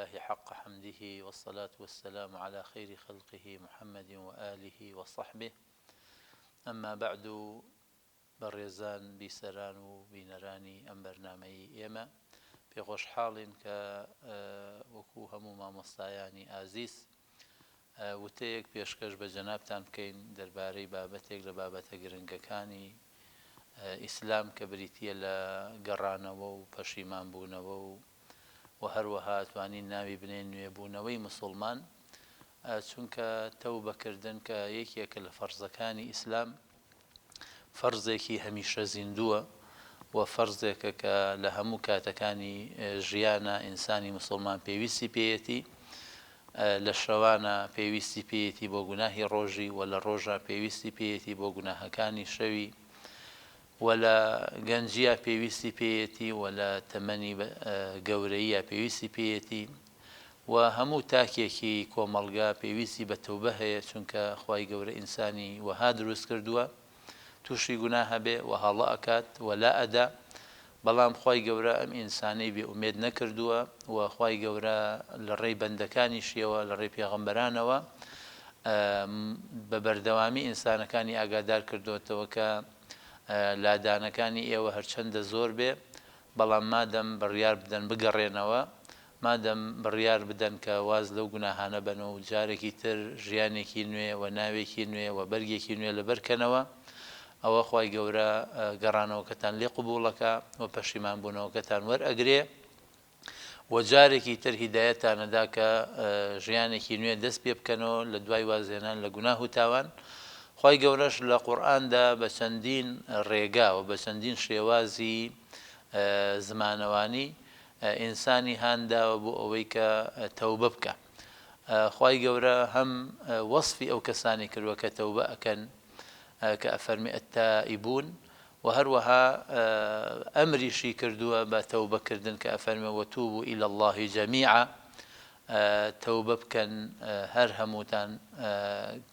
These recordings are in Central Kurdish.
لله حق حمده والصلاة والسلام على خير خلقه محمد وآله وصحبه أما بعد بەڕێزان بیسەران و بینەرانی ئەم بەرنامەی ئێمە پێخۆشحاڵین کە وەکو هەموو مامۆستایانی ئازیز وتەیەک پێشکەش بە جەنابتان بکەین دەربارەی بابەتێک لە بابەتە گرنگەکانی ئیسلام کە بریتیە لە گەڕانەوە و پەشیمانبوونەوە و هەروەها توانین ناوی بنێن نوێبوونەوەی مسلمان چونکە تەوبەکردن کە یەکێکە لە فەرزەکانی ئیسلام فەرزێکی هەمیشە زیندووە و فەرزێکە کە لە هەموو کاتەکانی ژیانە ئینسانی مسلمان پێویستی پێیەتی لە شەوانە پێویستی پێیەتی بۆ گوناهی ڕۆژی و لە ڕۆژە پێویستی پێیەتی بۆ گوناهەکانی شەوی و لە گەنجیە پێویستی پێیەتی و لە تەمەنی گەورەیە پێویستی پێیەتی و هەموو تاکێکی کۆمەڵگا پێویستی بە تەوبە هەیە چونکە خوای گەورە ئینسانی وەها دروست کردووە تووشی گوناه هەبێ و هەڵە ئەکات وەلا ئەدا بەڵام خوای گەورە ئەم ئینسانەی بێئومێد نەکردووە و خوای گەورە لە ڕێی بەندەکانیشیەوە لە ڕێی پێغەمبەرانەوە بە بەردەوامی ئینسانەکانی ئاگادار کردوێتەوە کە لادانەکانی ئێوە هەرچەندە زۆر بێ بەڵام مادەم بڕیار بدەن بگەڕێنەوە مادەم بڕیار بدەن کە واز لەو گوناهانە بنەوە و جارێکی تر ژیانێکی نوێ و ناوێکی نوێ و بەرگێکی نوێ لەبەرکەنەوە ئەوە خوای گەورە گەڕانەوەکەتان لێ قبوڵەکە و پەشیمانبوونەوەکەتان وەرئەگرێ و جارێکی تر هیدایەتانەدا کە ژیانێکی نوێ دەست پێ بکەنەوە لە دوای وازێنان لە گوناه و تاوان خوای گەورەش لە قورئاندا بە چەندین ڕێگا و بە چەندین شێوازی زمانەوانی ئینسانی هانداوە بۆ ئەوەی کە تەوبە بکە خوای گەورە هەم وەصفی ئەو کەسانی کردووە کە تەوبە ئەکەن کە ئەفەرمی ئەتائیبون و هەروەها ئەمریشی کردووە بە تەوبەکردن کە ئەفەرمێ وەتوبوا إلى الله جەمیعا تەوبە بکەن هەر هەمووتان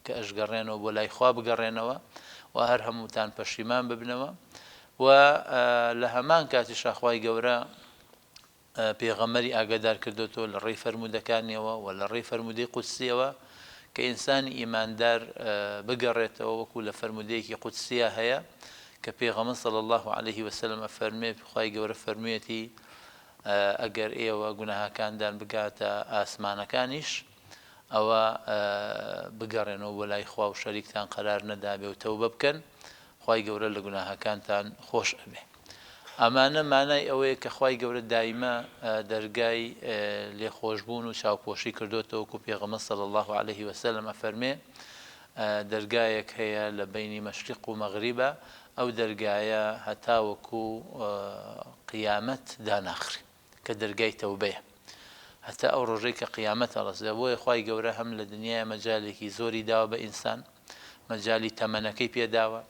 کە ئەشگەڕێنەوە بۆ لای خوا بگەڕێنەوە و هەر هەمووتان پەشیمان ببنەوە و لە هەمان کاتیشا خوای گەورە پێغەمبەری ئاگادار کردوێتەوە لە ڕێی فەرموودەکانیەوە و لە ڕێی فەرموودەی قودسیەوە کە ئینسانی ئیماندار بگەڕێتەوە وەکو لە فەرموودەیەکی قودسیە هەیە کە پێغەمبەر صلی الله عليه وسلم ئەفەرمێ خوای گەورە فەرموویەتی ئەگەر ئێوە گوناهەکاندان بگاتە ئاسمانەکانیش ئەوە بگەڕێنەوە بۆ لای خوا و شەریکتان قەرار نەدابێ و تەوبە بکەن خوای گەورە لە گوناهەکانتان خۆش ئەبێ ئەمانە مانای ئەوەیە کە خوای گەورە دایمە دەرگای لێخۆشبوون و چاوپۆشی کردوێتەوە وەکو پێغەمبەر صلی الله عليه وسلم ئەفەرمێ دەرگایەک هەیە لە بینی مەشریق و مەغریبە ئەو دەرگایە هەتا وەکو قیامەت داناخرێ کە دەرگای تەوبەیە هەتا ئەو ڕۆژەی کە قیامەت هەڵەسێ بۆیە خوای گەورە هەم لە دنیای مەجالێکی زۆری داوە بە ئینسان مەجالی تەمەنەکەی پێداوە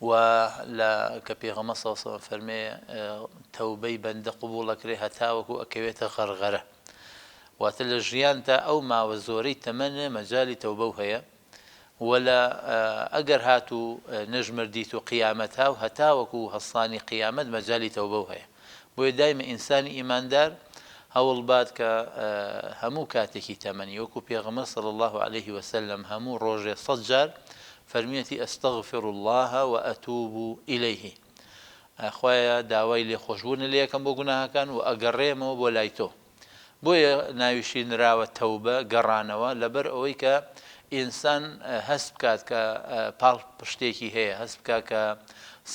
و کە پێغەمبەر صلی الله علیه وسلم فەرمێ تەوبەی بەندە قبوڵەکرێ هەتا وەکو ئەکەوێتە غەرغەرە واتە لە ژیان تا ئەو ماوە زۆرەی تەمەنێ مەجالی تەوبە هەیە ولا ئەگەر هاتوو نەژمردیت و قیامەت هاو هەتا وەکو هەستانی قیامەت مەجالی تەوبە هەیە بۆیە دایمە ئینسانی ئیماندار هەوڵ بات کە هەموو کاتێکی تەمەنی وەکو پێغەمبەر صلی الله عليه وسلم هەموو ڕۆژێ 100 جار فەرمیەتی ئەستەغفر الله وأتوب إليه خوایە داوای لێخۆشبوون لێ یەکەم بۆ گوناهەکان و ئەگەڕێمەوە بۆ لای تۆ بۆیە ناویشی نراوە تەوبە گەڕانەوە لەبەر ئەوەی کە ئینسان هەست بکات کە پاڵ پشتێکی هەیە هەست بکات کە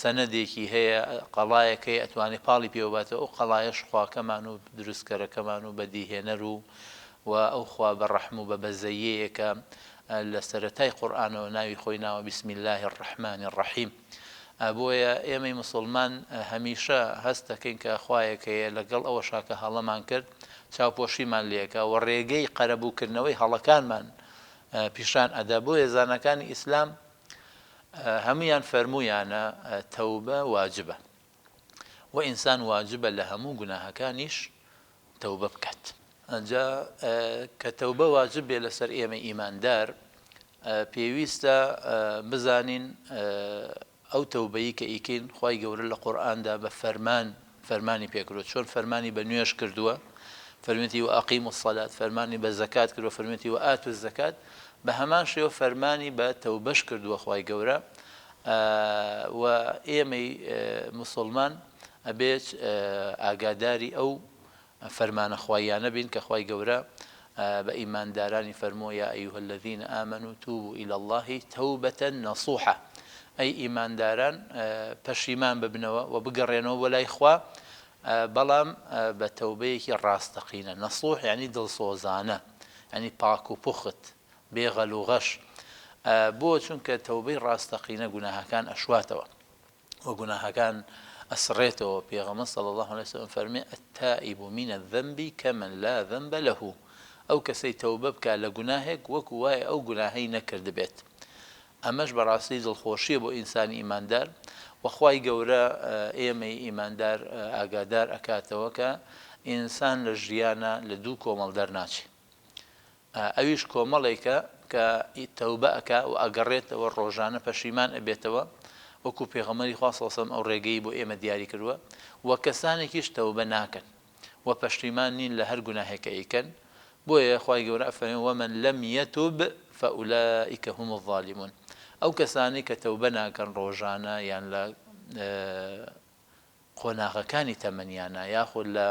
سەنەدێکی هەیە قەڵایەک هەیە ئەتوانێت پاڵی پێوەباتەوە ئەو قەڵایەش خواکەمان و دروستکەرەکەمان و بەدیهێنەر و ئەو خوا بەڕەحم و بە بەزەیەیە کە لە سەرەتای قورئانەوە ناوی خۆی ناوە بسم الله الرحمن الرحیم بۆیە ئێمەی مسلمان هەمیشە هەست دەکەین کە خوایەک هەیە لەگەڵ ئەوە شاکە هەڵەمان کرد چاوپۆشیمان لێکە و ڕێگەی قەرەبووکردنەوەی هەڵەکانمان پیشان ئەدا بۆیە زانەکانی ئیسلام هەمویان فەرموویانە تەوبە واجبە و ئینسان واجبە لە هەموو گوناهەکانیش تەوبە بکات ئەنجا کە تەوبە واجب بێ لەسەر ئێمە ئیماندار پێویستە بزانین ئەو تەوبەیی کە ئیکەین خوای گەورە لە قورئاندا بە فەرمانی پێکردووە چۆن فەرمانی بە نوێژ کردووە فەرمێتی و ئەقیم الصەلات فەرمانی بە زەکات کردووە فەرمێتی و ئات الزەکات بە هەمان شێوە فەرمانی بە تەوبەش کردووە خوای گەورە و ئێمەی موسڵمان ئەبێت ئاگاداری ئەو فەرمانە خوایانە بین کە خوای گەورە بە ئیماندارانی فەرمووە یا ئەیها الذین ئامنوا توبوا إلى الله توبة نصوحة ئەی ئیمانداران پەشیمان ببنەوە و بگەڕێنەوە بۆ لای خوا بەڵام بە تەوبەیەکی ڕاستەقینە نەسوح یعنی دڵسۆزانە ینی پاک و پوخت بێغەل و غەش بۆ چونکە تەوبەی ڕاستەقینە گوناهەکان ئەشواتەوە و گوناهەکان ئەسڕێتەوە پێغەمبەر صلی الله عليه وسلم فەرمێ التائب من الذنب كمن لا ذنب له ئەو کەسەی تەوبە بکات لە گوناهێک وەکو وایە ئەو گوناهەی نەکرد بێت ئەمەش بەڕاستی دڵخۆشیە بۆ ئینسانی ئیماندار وەخوای گەورە ئێمەی ئیماندار ئاگادار ئەکاتەوە کە ئینسان لە ژیانە لە دوو کۆمەڵ دەرناچێت ئەویش کۆمەڵێکە کە تەوبە ئەکا و ئەگەڕێتەوە ڕۆژانە پەشیمان ئەبێتەوە وەکو پێغەمبەری خوا صلی الله علیه و سلم ئەو ڕێگەی بۆ ئێمە دیاری کردووە و کەسانێکیش تەوبە ناکەن و پەشیمان نین لە هەر گوناهێکە ئەیکەن بۆیە خوای گەورە ئەفەرمێ ومن لم يتب فأولئك هم الظالمون ئەو کەسانی کە تەوبە ناکەن ڕۆژانە یان لە قۆناغەکانی تەمەنیانە یاخود لە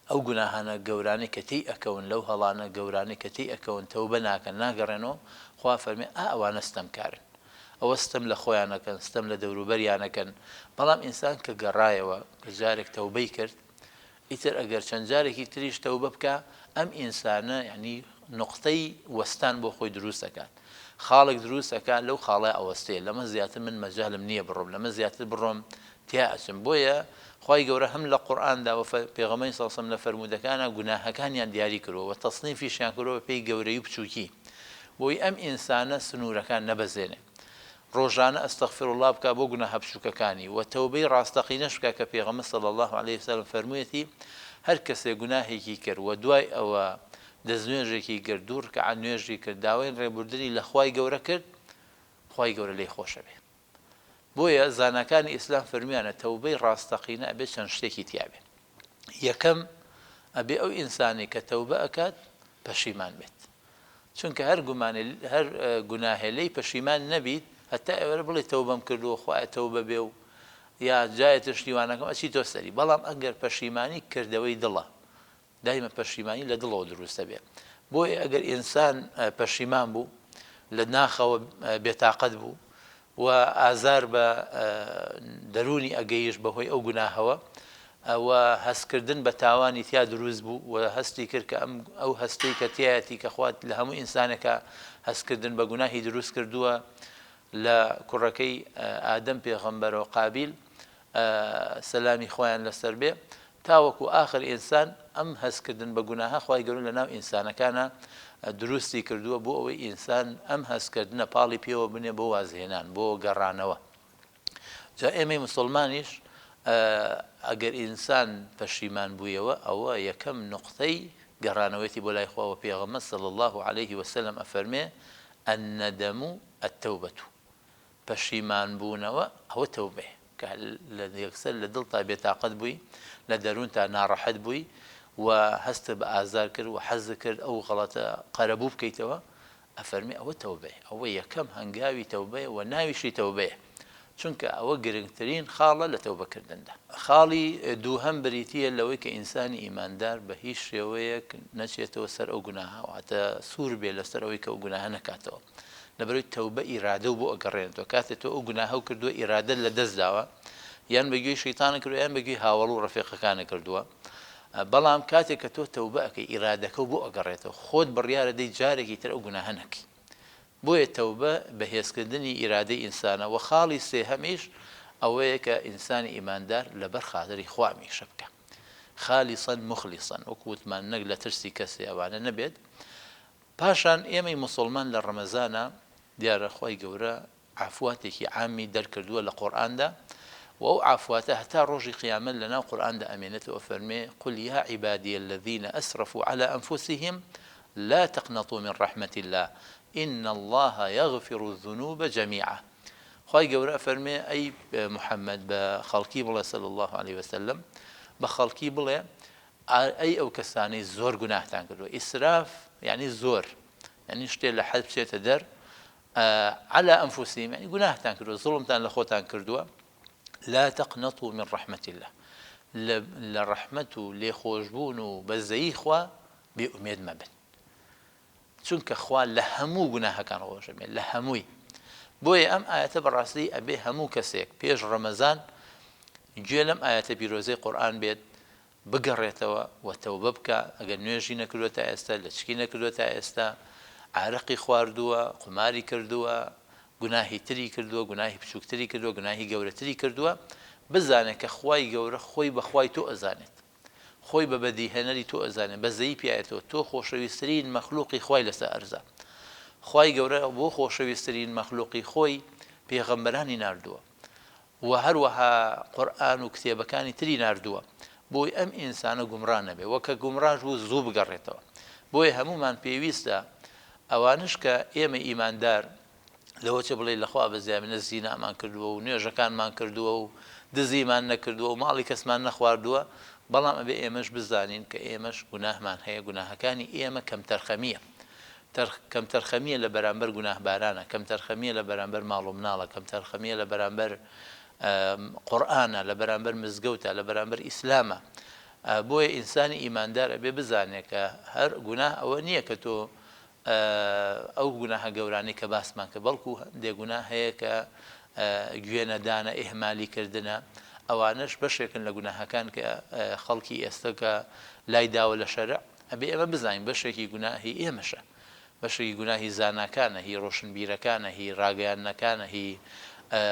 ئەو گوناهانە گەورانەی کە تێی ئەکەون لەو هەڵانە گەورانەی کە تێی ئەکەون تەوبە ناکەن ناگەڕێنەوە خوا فەرمێ ئەوانە ستەمکارن ئەوە ستەم لە خۆیانەکەن ستەم لە دەوروبەریانەکەن بەڵام ئینسان کە گەڕایەوە کە جارێک تەوبەی کرد ئیتر ئەگەر چەند جارێکی تریش تەوبە بکە ئەم ئینسانە یعنی نقطەی وەستان بۆ خۆی دروست دەکات خاڵێک دروست دەکات لەو خاڵای ئەوەستەیە لەمە زیاتر من مەجالم نییە بڕۆم لەمە زیاتر بڕۆم تیا ئەچم بۆیە خوای گەورە هەم لە قورئاندا و پێغەمبەری صلی الله علیه و سلم لە فەرمودەکانە گوناهەکانیان دیاری کردووە و تەصنیفیشیان کردووە پێی گەورەی و بچووکی بۆی ئەم ئینسانە سنوورەکان نەبەزێنێ ڕۆژانە ئەستەغفر الله بکە بۆ گوناهە بچووکەکانی و تەوبەی ڕاستەقینەش بکە کە پێغەمبەر صلی الله علیه و سلم فەرموویەتی هەر کەسێ گوناهێکی کرد و دوای ئەوە دەستنوێژێکی کرد دوو ڕکعات نوێژی کرد داوای ڕێبوردنی لە خوای گەورە کرد خوای گەورە لێی خۆشە بێ بۆیە زانەکانی ئیسلام فەرمیانە تەوبەی ڕاستەقینە ئەبێ چەند شتێکی تیابێ یەکەم ئەبێ ئەو ئینسانی کە تەوبە ئەکات پەشیمان بێت چونکە هەر گوناهێ لێی پەشیمان نەبیت هەتا ئێوەرە بڵێ تەوبەم کردووە خوایە تەوبە بێ و یا جایەتە شتیوانەکەم ئەچی تۆ سەری بەڵام ئەگەر پەشیمانی کردەوەی دڵە دایمە پەشیمانی لە دڵەوە دروستە بێ بۆیە ئەگەر ئینسان پەشیمان بوو لە ناخەوە بێتاقەت بوو و ئازار بە دەرونی ئەگەیش بەهۆی ئەو گوناهەوە و هەستکردن بە تاوانی تیا دروست بوو و هەستی کرد کە ئەو هەستەی کە تایەتی کە خوات لە هەموو ئینسانێکە هەستکردن بە گوناهی دروست کردووە لە کوڕەکەی ئادەم پێغەمبەرەوە قابیل سەلامی خۆیان لەسەر بێ تاوەکو ئاخر ئینسان ئەم هەستکردن بە گوناهە خوای گەورە لە ناو ئینسانەکانە دروستی کردووە بۆ ئەوەی ئینسان ئەم هەستکردنە پاڵی پێوە بنێ بۆ وازهێنان بۆ گەڕانەوە جا ئێمەی موسڵمانیش ئەگەر ئینسان پەشیمان بوویەوە ئەوە یەکەم نقطەی گەڕانەوەیەتی بۆ لای خواوە پێغەمبەر صلی الله عليه وسلم ئەفەرمێ الندم التوبة پەشیمان بوونەوە ئەوە تەوبەیە کە یەکسەر لە دڵتا بێتاقەت بووی لە دەروونتا ناڕەحەت بووی و هەستە بە ئازار کرد و حەز کرد ئەو غەڵەتە قەرەبوو بکەیتەوە ئەفەرمێ ئەوە تەوبەیە ئەوە یەکەم هەنگاوی تەوبەیە و ناویشی تەوبەیە چونکە ئەوە گرنگترین خاڵە لە تەوبەکردندا خاڵی دووهەم بریتیە لەوەی کە ئینسانی ئیماندار بە هیچ شێوەیەک نەچێتەوە سەر ئەو گوناهە واتە سوور بێ لەسەر ئەوەی کە ئەو گوناهە نەکاتەوە لەبەرەوەی تەوبە ئیرادە و بۆ ئەگەڕێنێتەوە کاتێک تۆ ئەو گوناهە و کردووە ئیرادە لە دەست داوە یان بەگوێی شەیتانە کردووە یان بەگوێی هاوڵ و ڕەفیقەکانە کردووە بەڵام کاتێک کە تۆ تەوبە ئەەکەی ئیرادەکە و بۆ ئەگەڕێتەوە خۆت بڕیارە دەی جارێکی تر ئەو گوناهە نەکەی بۆیە تەوبە بەهێزکردنی ئیرادەی ئینسانە و خاڵی سێهەمیش ئەوەیە کە ئینسانی ئیماندار لەبەر خاتری خوا میشە بکە خالیسەن مخلیسەن وەکو وتمان نەک لە ترسی کەسێ ئەوانە نەبێت پاشان ئێمەی موسڵمان لە ڕەمەزانە دیارە خوای گەورە عافواتێکی عامی دەرکردووە لە قورئاندا و ئەو عافواتە هەتا ڕۆژی قیامەت لەناو قورئاندا ئەمێنێتەوە فەرمێ قل يا عبادي الذين أسرفوا على أنفسهم لا تقنطوا من رحمة الله إن الله يغفر الذنوب جميعا خوای گەورە فەرمێ ئەی محەممەد بە خەڵکی بڵێ صلی الله عليه وسلم بە خەڵکی بڵێ ئەی ئەو کەسانەی زۆر گوناهتان کردووە. ئیسراف یعنی زۆر، یعنی شتێ لە حەد بچێتە دەر على أنفسهم، يعني گوناهتان کردووە، زوڵمتان لە خۆتان کردووە. لا تقنطوا من رحمة الله، لە ڕەحمەت و لێخۆشبوون و بەزەیی خوا بێئومێد مەبن، چونکە خوا لە هەموو گوناهەکان ڕۆژەمێ، لە هەمووی. بۆیە ئەم ئاەتە بەڕاستی ئەبێ هەموو کەسێک پێش ڕەمەزان گوێ لەم ئاەتە پیرۆزەی قورئان بێت، بگەڕێتەوە و تەوبە بکە. ئەگەر نوێژی نەکردوێتە ئێستا، لەچکی نەکردوێتە ئێستا، عارەقی خواردووە، قماری کردووە، گوناهی تری کردووە، گوناهی بچووکتری کردووە، گوناهی گەورەتری کردووە، بزانێت کە خوای گەورە خۆی بەخوای تۆ ئەزانێت، خۆی بە بەدیهێنەری تۆ ئەزانێت، بەزەیی پێایەتەوە تۆ خۆشەویستترین مەخلوقی خوای لەسەر ئەرزە. خوای گەورە بۆ خۆشەویستترین مەخلوقی خۆی پێغەمبەرانی ناردووە و هەروەها قورئان و کتێبەکانی تری ناردووە بۆی ئەم ئینسانە گومڕا نەبێ، وەکە گومڕاش بوو زوو بگەڕێتەوە. بۆیە هەمومان پێویستە ئەوانش کە ئێمە ئیماندار لەوە چە بڵێ لەخوا بەزیامنە زینامان کردووە و نوێژەکانمان کردووە و دزیمان نەکردووە و ماڵی کەسمان نەخواردووە، بەڵام ئەبێ ئێمەش بزانین کە ئێمەش گوناهمان هەیە، گوناهەکانی ئێمە کەم تەرخەمیە، کەم تەرخەمیە لە بەرامبەر گوناهبارانە، کەم تەرخەمیە لە بەرامبەر ماڵ و مناڵە، کەم تەرخەمیە لە بەرامبەر قورئانە، لە بەرامبەر مزگەوتە، لە بەرامبەر ئیسلامە. بۆیە ئینسانی ئیماندار ئەبێ بزانێت کە هەر گوناه ئەوە نییە کە تۆ ئەو گوناهە گەورانەی کە باسمان کە، بەڵکو هەندێک گوناه هەیە کە گوێنەدانە، ئێهمالیکردنە، ئەوانش بەشێکن لە گوناهەکان کە خەڵکی ئێستا کە لای داوە لە شەرع. ئەبێ ئێمە بزانین بەشێکی گوناهی ئێمەشە، بەشێکی گوناهی زاناکانە، هی ڕۆشنبیرەکانە، هی ڕاگەیاندنەکانە، هی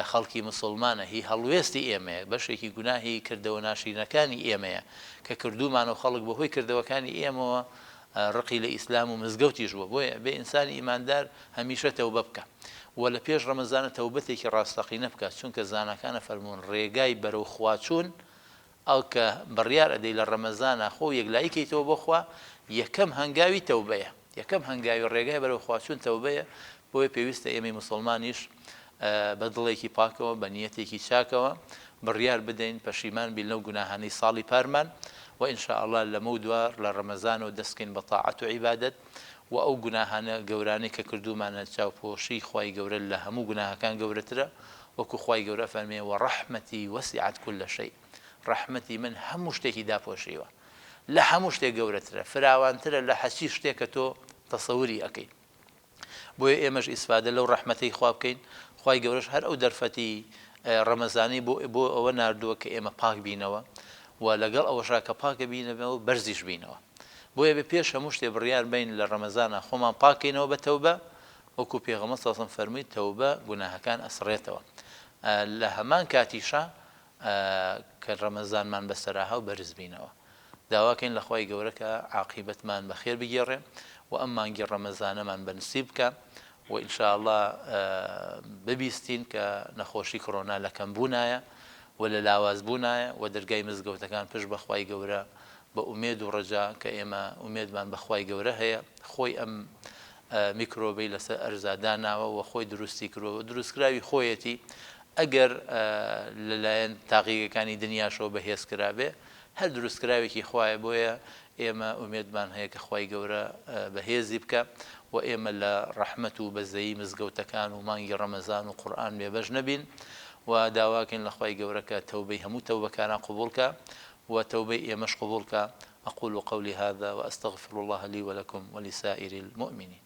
خەڵکی مسلمانە، هی هەڵوێستی ئێمەیە، بەشێکی گوناهی کردەوە ناشرینەکانی ئێمەیە کە کردومان و خەڵک بەهۆی کردەوەکانی ئێمەوە ڕقی لە ئیسلام و مزگەوتیش بووە. بۆیە بێ ئینسانی ئیماندار هەمیشە تەوبە بکە و لە پێش ڕەمەزانە تەوبەتێکی ڕاستەقینە بکات، چونکە زانەکانە فەرموون ڕێگای بەرەو خواچوون ئەو کە بڕیار ئەدەی لە ڕەمەزانە خۆ یەکلاییکەیتەوە بۆ خوا، یەکەم هەنگاوی تەوبەیە، یەکەم هەنگاوی ڕێگای بەرەو خواچوون تەوبەیە. بۆیە پێویستە ئێمەی مسلمانیش بە دڵێکی پاکەوە، بە نیەتێکی چاکەوە بڕیار بدەین پەشیمان بین لەو گوناهانەی ساڵی پارمان، و إن شاء الله لەمە دوار لە ڕەمەزان و دەستکەین بە تاعەت و عیبادەت و ئەو گوناهانە گەورانەی کە کردومانە چاوپۆشی خوای گەورە لە هەموو گوناهەکان گەورەترە، وەکو خوای گەورە فەرمێ وەڕەحمەتی وەسیعەت کولە شەی، ڕەحمەتی من هەموو شتێکی داپۆشیوە، لە هەموو شتێک گەورەترە، فراوانترە لە هەچی شتێک کە تۆ تەسەووری ئەەکەی. بۆیە ئێمەش ئیسفادە لەو ڕەحمەتەی خوا بکەین. خوای گەورەش هەر ئەو دەرفەتی ڕەمەزانی بۆ ئەوە ناردووە کە ئێمە پاک بینەوە و لەگەڵ ئەوەشا کە پاکە بینەوە بەرزیش بینەوە. بۆیە بە پێش هەموو شتێ بڕیار بین لە ڕەمەزانە خۆمان پاکەینەوە بە تەوبە، وەکو پێغەمبەر صلی الله علیه و سلم فەرمووی تەوبە گوناهەکان ئەسڕێتەوە. لە هەمان کاتیشا کە ڕەمەزانمان بەسەرا و بەرز بینەوە، داواکەین لە خوای گەورە کە عاقیبەتمان بەخێر بگێڕێ و ئەم مانگی ڕەمەزانەمان بەنسیب بکە و إن شاء الله ببیستین کە نەخۆشی کۆڕۆنا لە کەمبوونایە و لە لاوازبوونایە و دەرگای مزگەوتەکان پشت بە خوای گەورە بە ئومێد و ڕەجا کە ئێمە ئومێدمان بە خوای گەورە هەیە، خۆی ئەم میکرۆبەی لەسەر ئەرزاداناوە و خۆی دروستی کردەوە، دروستکراوی خۆیەتی ئەگەر لەلایەن تاقیەکانی دنیاشەوە بەهێز کرابێ هەر دروستکراوێکی خوایە. بۆیە ئێمە ئومێدمان هەیە کە خوای گەورە بەهێزی بکە و ئێمە لە ڕەحمەت و بەزەیی مزگەوتەکان و مانگی ڕەمەزان و قورئان بێبەش نەبین و داواکەین لە خوای گەورە کە تەوبەی هەموو تەوبەکانە قبوڵکە و تەوبەی ئێمەش قبوڵکە. أقول قولي هذا وأستغفر الله لي ولكم ولسائر المؤمنين.